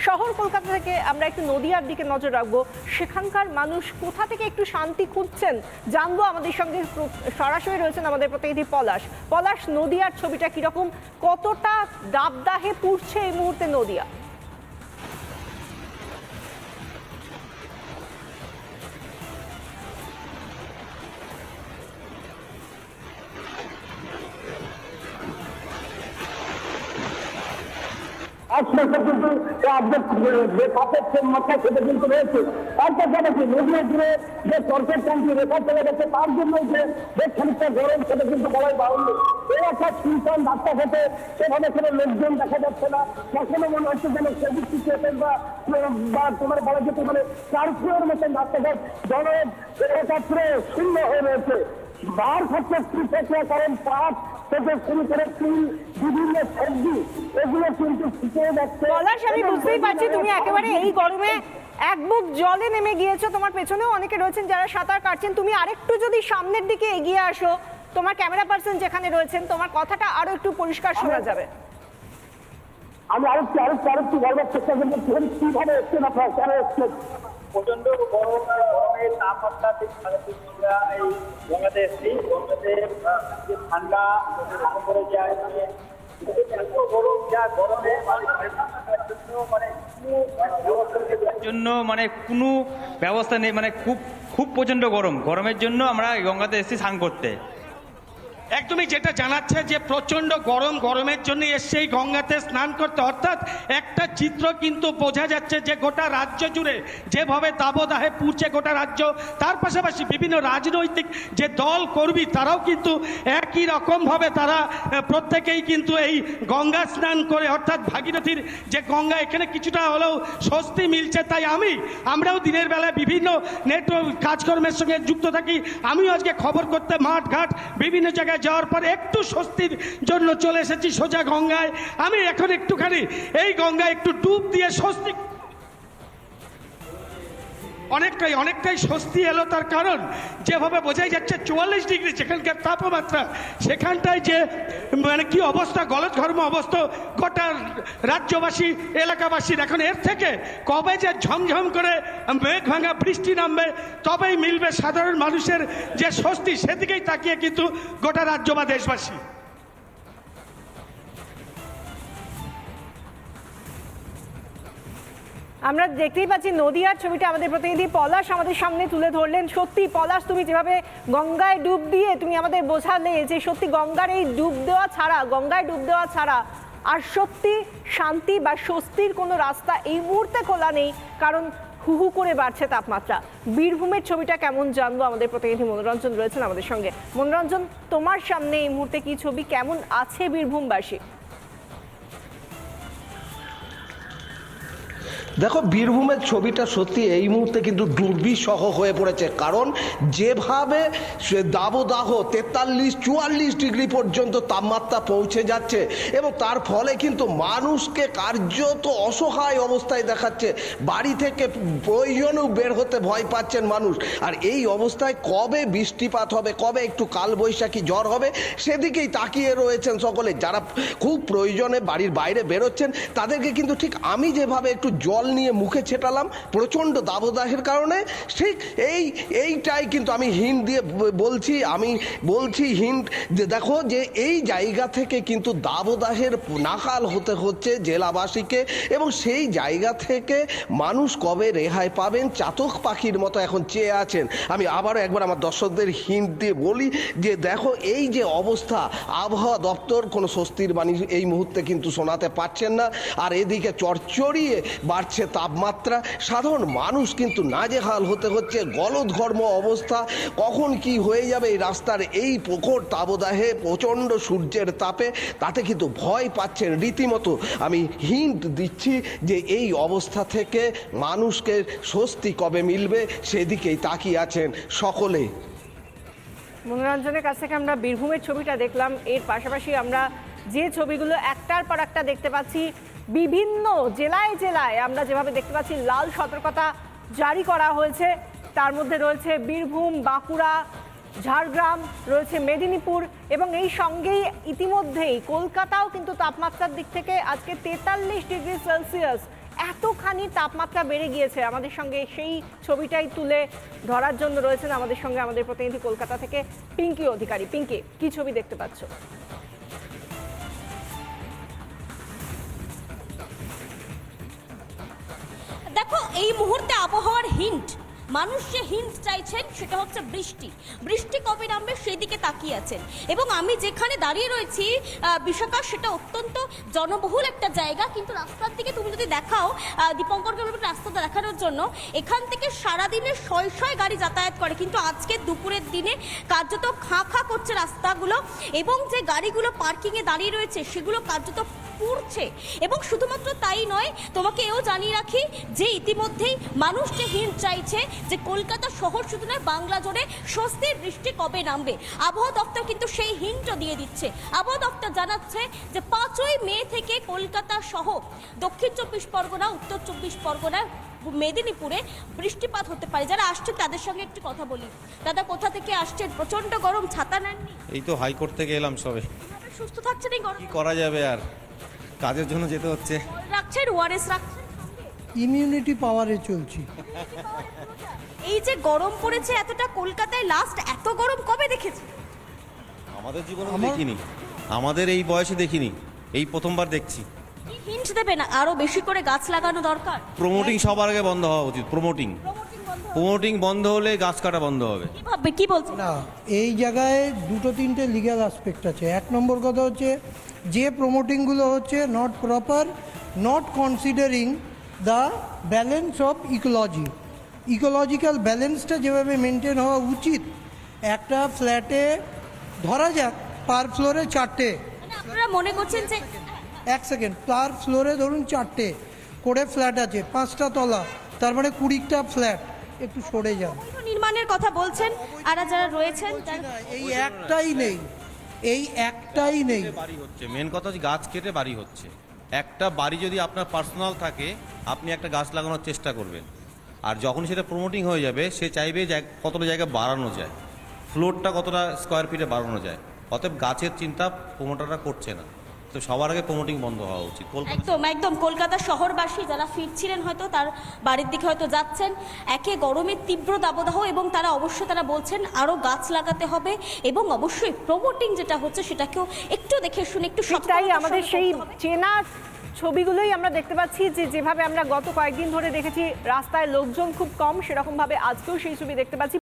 শহর কলকাতা থেকে আমরা একটু নদিয়ার দিকে নজর রাখবো। সেখানকার মানুষ কোথা থেকে একটু শান্তি খুঁজছেন জানবো। আমাদের সঙ্গে সরাসরি রয়েছেন আমাদের প্রতিনিধি পলাশ। পলাশ, নদিয়ার ছবিটা কিরকম, কতটা দাবদাহে পুড়ছে এই মুহূর্তে নদিয়া? কিন্তু মাথায় সেটা কিন্তু রয়েছে। তার পাশাপাশি নদীয়া জুড়ে যে সরকার ট্যাঙ্কি রেখা চলে গেছে তার জন্য যে বেশ খানিকটা গরম সেটা কিন্তু বলাই বাহুল্য। এই একটা সুলতান রাস্তাঘাটে সেভাবে কোনো লোকজন দেখা যাচ্ছে না। কখনো মনে হচ্ছে যেন সেদিক সিচুয়েশন বা তোমার বলা যেতে পারে কারফিউর মতন রাস্তাঘাট জনের একাত্রে শূন্য হয়ে রয়েছে। বার খাচ্ছে থেকে কারণ পাট থেকে শুরু করে ফুল বিভিন্ন সবজি এগুলো কিন্তু শুকিয়ে যাচ্ছে। পলাশ, আমি বুঝতেই পারছি তুমি একেবারে এই গরমে এক বুক জলে নেমে গিয়েছো। তোমার পেছনেও অনেকে রয়েছেন যারা সাঁতার কাটছেন। তুমি আরেকটু যদি সামনের দিকে এগিয়ে আসো, তোমার ক্যামেরা পার্সন যেখানে রয়েছেন, তোমার কথাটা আরো একটু পরিষ্কার শোনা যাবে। আমি আরেকটু বলবার চেষ্টা করবো কিভাবে এসছেন আপনারা, কেন এসছেন? প্রচন্ড গরমের তাপমাত্রা আমরা এই গঙ্গাতে এসেছি। গঙ্গাতে যে ঠান্ডা করে যায় এত গরম, যা গরমে জন্য মানে কোনো ব্যবস্থা নেই, মানে খুব প্রচন্ড গরমের জন্য আমরা গঙ্গাতে এসেছি স্নান করতে। একদমই যেটা জানাচ্ছে যে প্রচণ্ড গরমের জন্য এসছে এই গঙ্গাতে স্নান করতে। অর্থাৎ একটা চিত্র কিন্তু বোঝা যাচ্ছে যে গোটা রাজ্য জুড়ে যেভাবে দাবদাহে পুড়ছে গোটা রাজ্য, তার পাশাপাশি বিভিন্ন রাজনৈতিক যে দল কর্মী তারাও কিন্তু একই রকমভাবে তারা প্রত্যেকেই কিন্তু এই গঙ্গা স্নান করে, অর্থাৎ ভাগীরথীর যে গঙ্গা, এখানে কিছুটা হলেও স্বস্তি মিলছে। তাই আমরাও দিনের বেলায় বিভিন্ন নেটওয়ার্ক কাজকর্মের সঙ্গে যুক্ত থাকি। আমিও আজকে খবর করতে মাঠ ঘাট বিভিন্ন জায়গায় যাওয়ার পর একটু স্বস্তির জন্য চলে এসেছি সোজা গঙ্গায়। আমি এখন একটুখানি এই গঙ্গায় একটু ডুব দিয়ে স্বস্তি, অনেকটাই স্বস্তি এলো। তার কারণ যেভাবে বোঝাই যাচ্ছে 44 ডিগ্রি যেখানকার তাপমাত্রা, সেখানটায় যে মানে কি অবস্থা, গলদঘর্ম অবস্থা গোটা রাজ্যবাসী এলাকাবাসীর। এখন এর থেকে কবে যে ঝমঝম করে মেঘ ভাঙা বৃষ্টি নামবে তবেই মিলবে সাধারণ মানুষের যে স্বস্তি, সেদিকেই তাকিয়ে কিন্তু গোটা রাজ্য বা দেশবাসী। আমরা দেখতেই পাচ্ছি নদিয়ার ছবিটা আমাদের প্রতিনিধি পলাশ আমাদের সামনে তুলে ধরলেন। সত্যি পলাশ, তুমি যেভাবে গঙ্গায় ডুব দিয়ে তুমি আমাদের বোঝালে যে সত্যি গঙ্গায় ডুব দেওয়া ছাড়া আর সত্যি শান্তি বা স্বস্তির কোনো রাস্তা এই মুহূর্তে খোলা নেই, কারণ হুহু করে বাড়ছে তাপমাত্রা। বীরভূমের ছবিটা কেমন জানবো, আমাদের প্রতিনিধি মনোরঞ্জন রয়েছেন আমাদের সঙ্গে। মনোরঞ্জন, তোমার সামনে এই মুহূর্তে কি ছবি, কেমন আছে বীরভূমবাসী? দেখো, বীরভূমের ছবিটা সত্যি এই মুহূর্তে কিন্তু দুর্বিষহ হয়ে পড়েছে। কারণ যেভাবে দাবদাহ 43-44 ডিগ্রি পর্যন্ত তাপমাত্রা পৌঁছে যাচ্ছে এবং তার ফলে কিন্তু মানুষকে কার্যত অসহায় অবস্থায় দেখাচ্ছে। বাড়ি থেকে প্রয়োজনেও বের হতে ভয় পাচ্ছেন মানুষ। আর এই অবস্থায় কবে বৃষ্টিপাত হবে, কবে একটু কালবৈশাখী ঝড় হবে, সেদিকেই তাকিয়ে রয়েছেন সকলে। যারা খুব প্রয়োজনে বাড়ির বাইরে বেরোচ্ছেন তাদেরকে কিন্তু ঠিক আমি যেভাবে একটু জল নিয়ে মুখে ছেটালাম প্রচণ্ড দাবদাহের কারণে, ঠিক এইটাই কিন্তু আমি হিন্ট দিয়ে বলছি হিন্ট যে দেখো যে এই জায়গা থেকে কিন্তু দাবদাহের নাকাল হতে হচ্ছে জেলাবাসীকে, এবং সেই জায়গা থেকে মানুষ কবে রেহাই পাবেন চাতক পাখির মতো এখন চেয়ে আছেন। আমি আবারও একবার আমার দর্শকদের হিন্ট দিয়ে বলি যে দেখো এই যে অবস্থা, আবহাওয়া দপ্তর কোনো স্বস্তির বাণী এই মুহূর্তে কিন্তু শোনাতে পারছেন না। আর এদিকে চড়চড়িয়ে বাড়ছে তাপমাত্রা, সাধারণ মানুষ কিন্তু নাজেহাল হতে হচ্ছে, গলদঘর্ম অবস্থা। কখন কি হয়ে যাবে এই রাস্তার এই প্রখর তাবদাহে প্রচণ্ড সূর্যের তাপে, তাতে কিন্তু ভয় পাচ্ছেন রীতিমতো। আমি হিন্ট দিচ্ছি যে এই অবস্থা থেকে মানুষকে স্বস্তি কবে মিলবে সেদিকেই তাকিয়ে আছেন সকলে। মনোরঞ্জনের কাছ থেকে আমরা বীরভূমের ছবিটা দেখলাম, এর পাশাপাশি আমরা যে ছবিগুলো একটার পর একটা দেখতে পাচ্ছি বিভিন্ন জেলায় জেলায়, আমরা যেভাবে দেখতে পাচ্ছি লাল সতর্কতা জারি করা হয়েছে। তার মধ্যে রয়েছে বীরভূম, বাঁকুড়া, ঝাড়গ্রাম, রয়েছে মেদিনীপুর, এবং এই সঙ্গেই ইতিমধ্যেই কলকাতাও কিন্তু তাপমাত্রার দিক থেকে আজকে 43 ডিগ্রি সেলসিয়াস এতখানি তাপমাত্রা বেড়ে গিয়েছে। আমাদের সঙ্গে সেই ছবিটাই তুলে ধরার জন্য রয়েছেন আমাদের সঙ্গে আমাদের প্রতিনিধি কলকাতা থেকে পিঙ্কি অধিকারী। পিঙ্কি, কি ছবি দেখতে পাচ্ছ? দেখো, এই মুহূর্তে আবহাওয়ার হিন্ট, মানুষ যে হিন্ট চাইছেন সেটা হচ্ছে বৃষ্টি। বৃষ্টি কবে নামবে সেই দিকে তাকিয়ে আছেন। এবং আমি যেখানে দাঁড়িয়ে রয়েছি বিশাখা, সেটা অত্যন্ত জনবহুল একটা জায়গা, কিন্তু রাস্তার দিকে তুমি যদি দেখাও, দীপঙ্করকে বলবো রাস্তাটা দেখানোর জন্য, এখান থেকে সারাদিনে শয় গাড়ি যাতায়াত করে, কিন্তু আজকে দুপুরের দিনে কার্যত খাঁ খাঁ করছে রাস্তাগুলো, এবং যে গাড়িগুলো পার্কিংয়ে দাঁড়িয়ে রয়েছে সেগুলো কার্যত পুড়ছে। এবং শুধুমাত্র তাই নয়, তোমাকে এও জানিয়ে রাখি যে ইতিমধ্যেই মানুষ যে হিন্ট চাইছে যে কলকাতা শহর শুধু নয়, বাংলা জুড়ে স্বস্তির বৃষ্টি কবে নামবে। আবহাওয়া দপ্তর কিন্তু সেই হিন্টও দিয়ে দিচ্ছে। আবহাওয়া দপ্তর জানাচ্ছে যে 5ই মে থেকে কলকাতা সহ দক্ষিণ 24 পরগনা, উত্তর 24 পরগনা, মেদিনীপুরে বৃষ্টিপাত হতে পারে। যারা আসছে তাদের সঙ্গে একটু কথা বলি। দাদা, কোথা থেকে আসছেন? প্রচন্ড গরম, ছাতা নেননি? এই তো হাইকোর্ট থেকে এলাম সবে। কিভাবে সুস্থ থাকছেন এই গরম? কি করা যাবে আর, কাজের জন্য যেতে হচ্ছে। জল রাখছেন, ওআরএস রাখছেন? ইমিউনিটি পাওয়ারে চলছি। এই যে গরম পড়েছে এতটা, কলকাতায় লাস্ট এত গরম কবে দেখেছি? আমাদের জীবনে দেখিনি, আমাদের এই বয়সে দেখিনি, এই প্রথমবার দেখছি। কি হিন্ট দেবেন? আরো বেশি করে গাছ লাগানো দরকার। প্রমোটিং সবার আগে বন্ধ হওয়া উচিত। প্রমোটিং বন্ধ হলে গাছ কাটা বন্ধ হবে। কিভাবে, কি বলছেন? না, এই জায়গায় দুটো তিনটে লিগ্যাল অ্যাসপেক্ট আছে। এক নম্বর কথা হচ্ছে যে প্রমোটিংগুলো হচ্ছে not proper, not considering the balance of ecology. Ecological ব্যালেন্সটা যেভাবে মেনটেন হওয়া উচিত, একটা ফ্ল্যাটে ধরা যাক পার ফ্লোরে 4টে, মানে আপনারা মনে করছেন যে এক সেকেন্ড, পার ফ্লোরে ধরুন 4টে করে ফ্ল্যাট আছে, 5টা তলা, তার মানে 20টা ফ্ল্যাট, একটু সরে যান। নির্মাণের কথা বলছেন, আর যারা রয়েছেন এই একটাই নেই, এই একটাই নেই। বাড়ি হচ্ছে, মেন কথা হচ্ছে গাছ কেটে বাড়ি হচ্ছে। একটা বাড়ি যদি আপনার পার্সোনাল থাকে, আপনি একটা গাছ লাগানোর চেষ্টা করবেন, আর যখন সেটা প্রমোটিং হয়ে যাবে, সে চাইবে কতটা জায়গা বাড়ানো যায়, ফ্লোরটা কতটা স্কোয়ার ফিটে বাড়ানো যায়। অতএব গাছের চিন্তা প্রমোটাররা করছে না, তো সবার আগে প্রমোটিং বন্ধ হওয়া উচিত। একদম একদম কলকাতা শহরবাসী যারা ফিরছিলেন হয়তো তার বাড়ির দিকে হয়তো যাচ্ছেন, একে গরমের তীব্র দাবদাহ, এবং তারা অবশ্যই তারা বলছেন আরও গাছ লাগাতে হবে, এবং অবশ্যই প্রমোটিং যেটা হচ্ছে সেটাকেও একটু দেখে শুনে একটু তাই আমাদের সেই চেনা ছবিগুলোই আমরা দেখতে পাচ্ছি, যে যেভাবে আমরা গত কয়েকদিন ধরে দেখেছি রাস্তায় লোকজন খুব কম, সেরকমভাবে আজকেও সেই ছবি দেখতে পাচ্ছি।